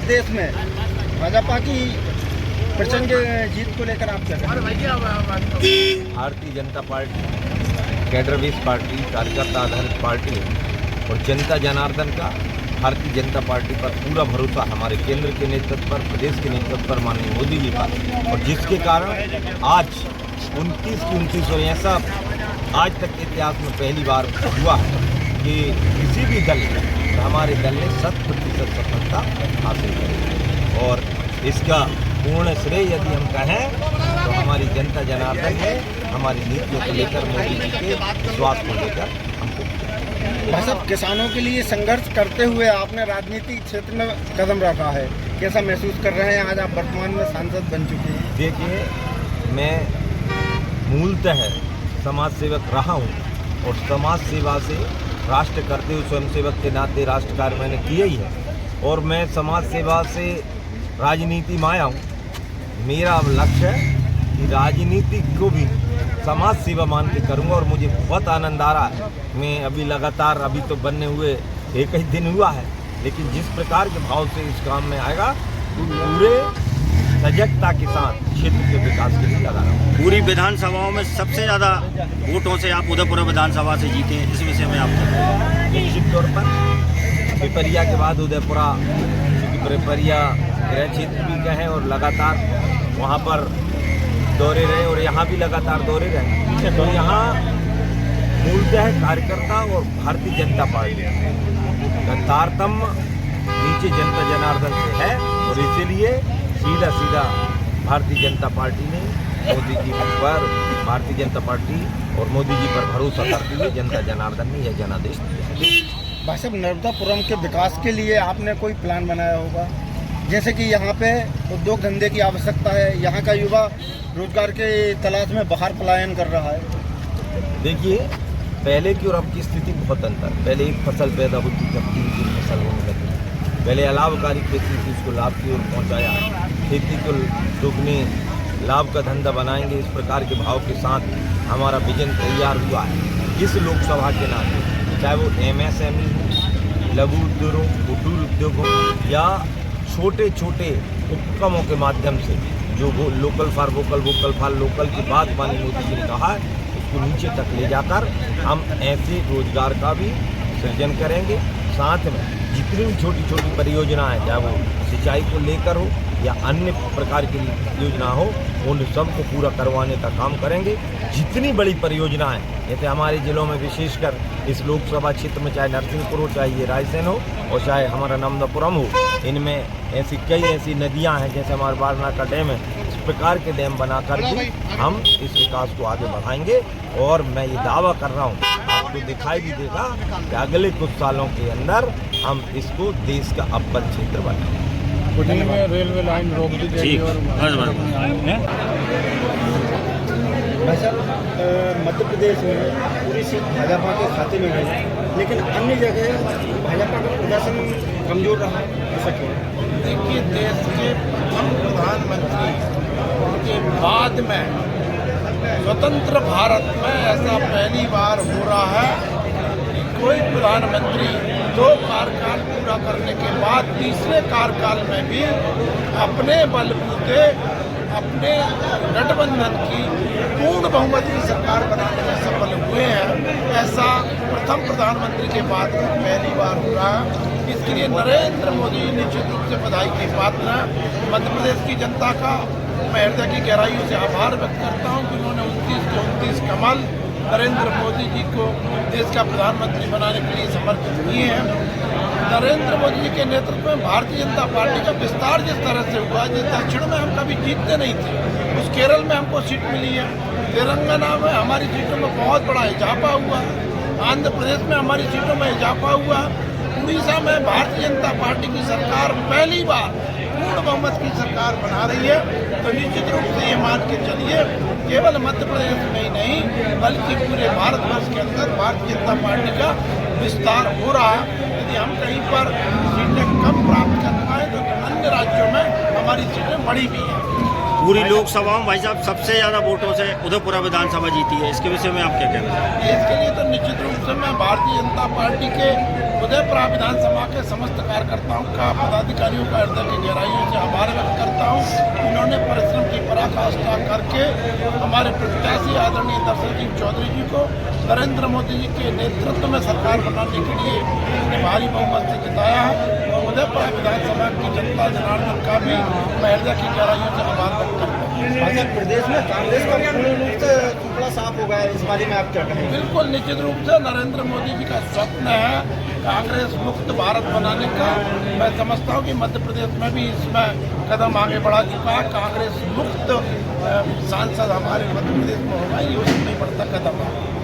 प्रदेश में भाजपा की प्रचंड जीत को लेकर आप क्या कहेंगे? Bharatiya Janata party cadre base party, कार्यकर्ता आधारित पार्टी है और जनता जनार्दन का भारतीय जनता पार्टी पर पूरा भरोसा हमारे केंद्र के नेतृत्व पर, प्रदेश के नेतृत्व पर, माननीय मोदी जी पर, और जिसके कारण आज 29 की 29 और ऐसा आज तक के इतिहास में पहली बार हुआ है कि किसी भी दल हमारे दल ने 100% सफलता हासिल करी। और इसका पूर्ण श्रेय यदि हम कहें तो हमारी जनता जनार्दन ने हमारी नीतियों को लेकर, मोदी जी के विश्वास को लेकर हमको। भाई साहब, किसानों के लिए संघर्ष करते हुए आपने राजनीतिक क्षेत्र में कदम रखा है, कैसा महसूस कर रहे हैं? आज आप वर्तमान में सांसद बन चुके हैं। देखिए, मैं मूलतः समाज सेवक रहा हूँ और समाज सेवा से राष्ट्र करते हुए स्वयंसेवक के नाते राष्ट्र कार्य मैंने किया ही है और मैं समाज सेवा से राजनीति में आया हूँ। मेरा अब लक्ष्य है कि राजनीति को भी समाज सेवा मान के करूँगा और मुझे बहुत आनंद आ रहा है। मैं अभी लगातार, अभी तो बनने हुए एक ही दिन हुआ है, लेकिन जिस प्रकार के भाव से इस काम में आएगा तो पूरे सजगता के साथ क्षेत्र के विकास के लिए लगा रहा हूँ। पूरी विधानसभाओं में सबसे ज़्यादा वोटों से आप उदयपुर विधानसभा से जीते हैं, इस विषय में आप निश्चित तौर पर पिपरिया के बाद उदयपुरा, क्योंकि पिपरिया गृह क्षेत्र भी गए हैं और लगातार वहाँ पर दौरे रहे और यहाँ भी लगातार दौरे रहे। तो यहाँ मूलतः कार्यकर्ता और भारतीय जनता पार्टी का तारतम्य नीचे जनता जनार्दन से है और इसीलिए सीधा भारतीय जनता पार्टी ने मोदी जी पर, भारतीय जनता पार्टी और मोदी जी पर भरोसा करते हुए जनता जनार्दन ने यह जनादेश दिया। भाई साहब, नर्मदापुरम के विकास के लिए आपने कोई प्लान बनाया होगा, जैसे कि यहाँ पे उद्योग धंधे की आवश्यकता है, यहाँ का युवा रोजगार के तलाश में बाहर पलायन कर रहा है। देखिए, पहले की और अब की स्थिति बहुत अंतर। पहले एक फसल पैदा होती, जब 3 फसल होने लगी। पहले अलाभकारी खेती थी, उसको लाभ की ओर पहुँचाया। खेती को दुगने लाभ का धंधा बनाएंगे, इस प्रकार के भाव के साथ हमारा विजन तैयार हुआ है। इस लोकसभा के नाते, चाहे वो MSME हो, लघु उद्योगों, कुटीर उद्योगों या छोटे छोटे उपक्रमों के माध्यम से जो वो local for vocal, vocal for local की बात माननीय मोदी जी ने कहा है, उसको नीचे तक ले जाकर हम ऐसे रोजगार का भी सृजन करेंगे। साथ में जितनी भी छोटी छोटी परियोजनाएं, चाहे वो सिंचाई को लेकर हो या अन्य प्रकार की योजना हो, उन सबको पूरा करवाने का काम करेंगे। जितनी बड़ी परियोजनाएं, जैसे हमारे जिलों में विशेषकर इस लोकसभा क्षेत्र में, चाहे नरसिंहपुर हो, चाहे ये रायसेन हो और चाहे हमारा नर्मदापुरम हो, इनमें ऐसी कई ऐसी नदियां हैं, जैसे हमारे वारणा का डैम है, इस प्रकार के डैम बनाकर भी हम इस विकास को आगे बढ़ाएंगे। और मैं ये दावा कर रहा हूँ, आपको दिखाई भी देगा कि अगले कुछ सालों के अंदर हम इसको देश का अव्वल क्षेत्र बनाएंगे। में रेलवे लाइन रोक दी जाएगी और भाई साहब, मध्य प्रदेश में पूरी सीट भाजपा के खाते में गई, लेकिन अन्य जगह भाजपा का प्रदर्शन कमजोर रहा, ऐसा क्यों? देखिए, देश के प्रथम प्रधानमंत्री के बाद में स्वतंत्र भारत में ऐसा पहली बार हो रहा है कि कोई प्रधानमंत्री 2 कार्यकाल पूरा करने के बाद तीसरे कार्यकाल में भी अपने बलबूते अपने गठबंधन की पूर्ण बहुमत की सरकार बनाने में सफल हुए हैं। ऐसा प्रथम प्रधानमंत्री के बाद पहली बार हो रहा है। इसके लिए नरेंद्र मोदी निश्चित रूप से बधाई के पात्र हैं। मध्य प्रदेश की जनता का मैं हृदय की गहराइयों से आभार व्यक्त करता हूँ कि उन्होंने 29 के 29 कमल नरेंद्र मोदी जी को देश का प्रधानमंत्री बनाने के लिए समर्पित किए हैं। नरेंद्र मोदी जी के नेतृत्व में भारतीय जनता पार्टी का विस्तार जिस तरह से हुआ, जिस दक्षिण में हम कभी जीतते नहीं थे, उस केरल में हमको सीट मिली है, तेलंगाना में हमारी सीटों में बहुत बड़ा इजाफा हुआ, आंध्र प्रदेश में हमारी सीटों में इजाफा हुआ, उड़ीसा में भारतीय जनता पार्टी की सरकार पहली बार पूर्ण बहुमत की सरकार बना रही है। तो निश्चित रूप से ये मान के चलिए, केवल मध्य प्रदेश में ही नहीं बल्कि पूरे भारतवर्ष के अंदर भारतीय जनता पार्टी का विस्तार हो रहा है। यदि हम कहीं पर सीटें कम प्राप्त कर पाए तो अन्य राज्यों में हमारी सीटें बढ़ी भी हैं। पूरी लोकसभा में भाई साहब सबसे ज़्यादा वोटों से उदयपुरा विधानसभा जीती है, इसके विषय में आप क्या कहना चाहेंगे? इसके लिए तो निश्चित रूप से मैं भारतीय जनता पार्टी के उदयपुरा विधानसभा के समस्त कार्यकर्ताओं का, पदाधिकारियों का हृदय की गहराइयों से आभार व्यक्त करता हूँ। इन्होंने परिश्रम की पराकाष्ठा करके हमारे प्रत्याशी आदरणीय दर्शनदीप चौधरी जी को नरेंद्र मोदी जी के नेतृत्व में सरकार बनाने के लिए भारी बहुमत से जिताया है। उदयपुरा विधानसभा की जनता जनार्दन का भी मैं हृदय की गहराइयों से आभार व्यक्त करता हूँ। अच्छा, प्रदेश में कांग्रेस का पूर्ण रूप से टुकड़ा साफ हो गया है, इस बारे में आप क्या कहेंगे? बिल्कुल निश्चित रूप से नरेंद्र मोदी जी का स्वप्न है कांग्रेस मुक्त भारत बनाने का। मैं समझता हूँ कि मध्य प्रदेश में भी इसमें कदम आगे बढ़ा चुका है। कांग्रेस मुक्त सांसद हमारे मध्य प्रदेश में होगा, ये उसमें बढ़ता कदम है।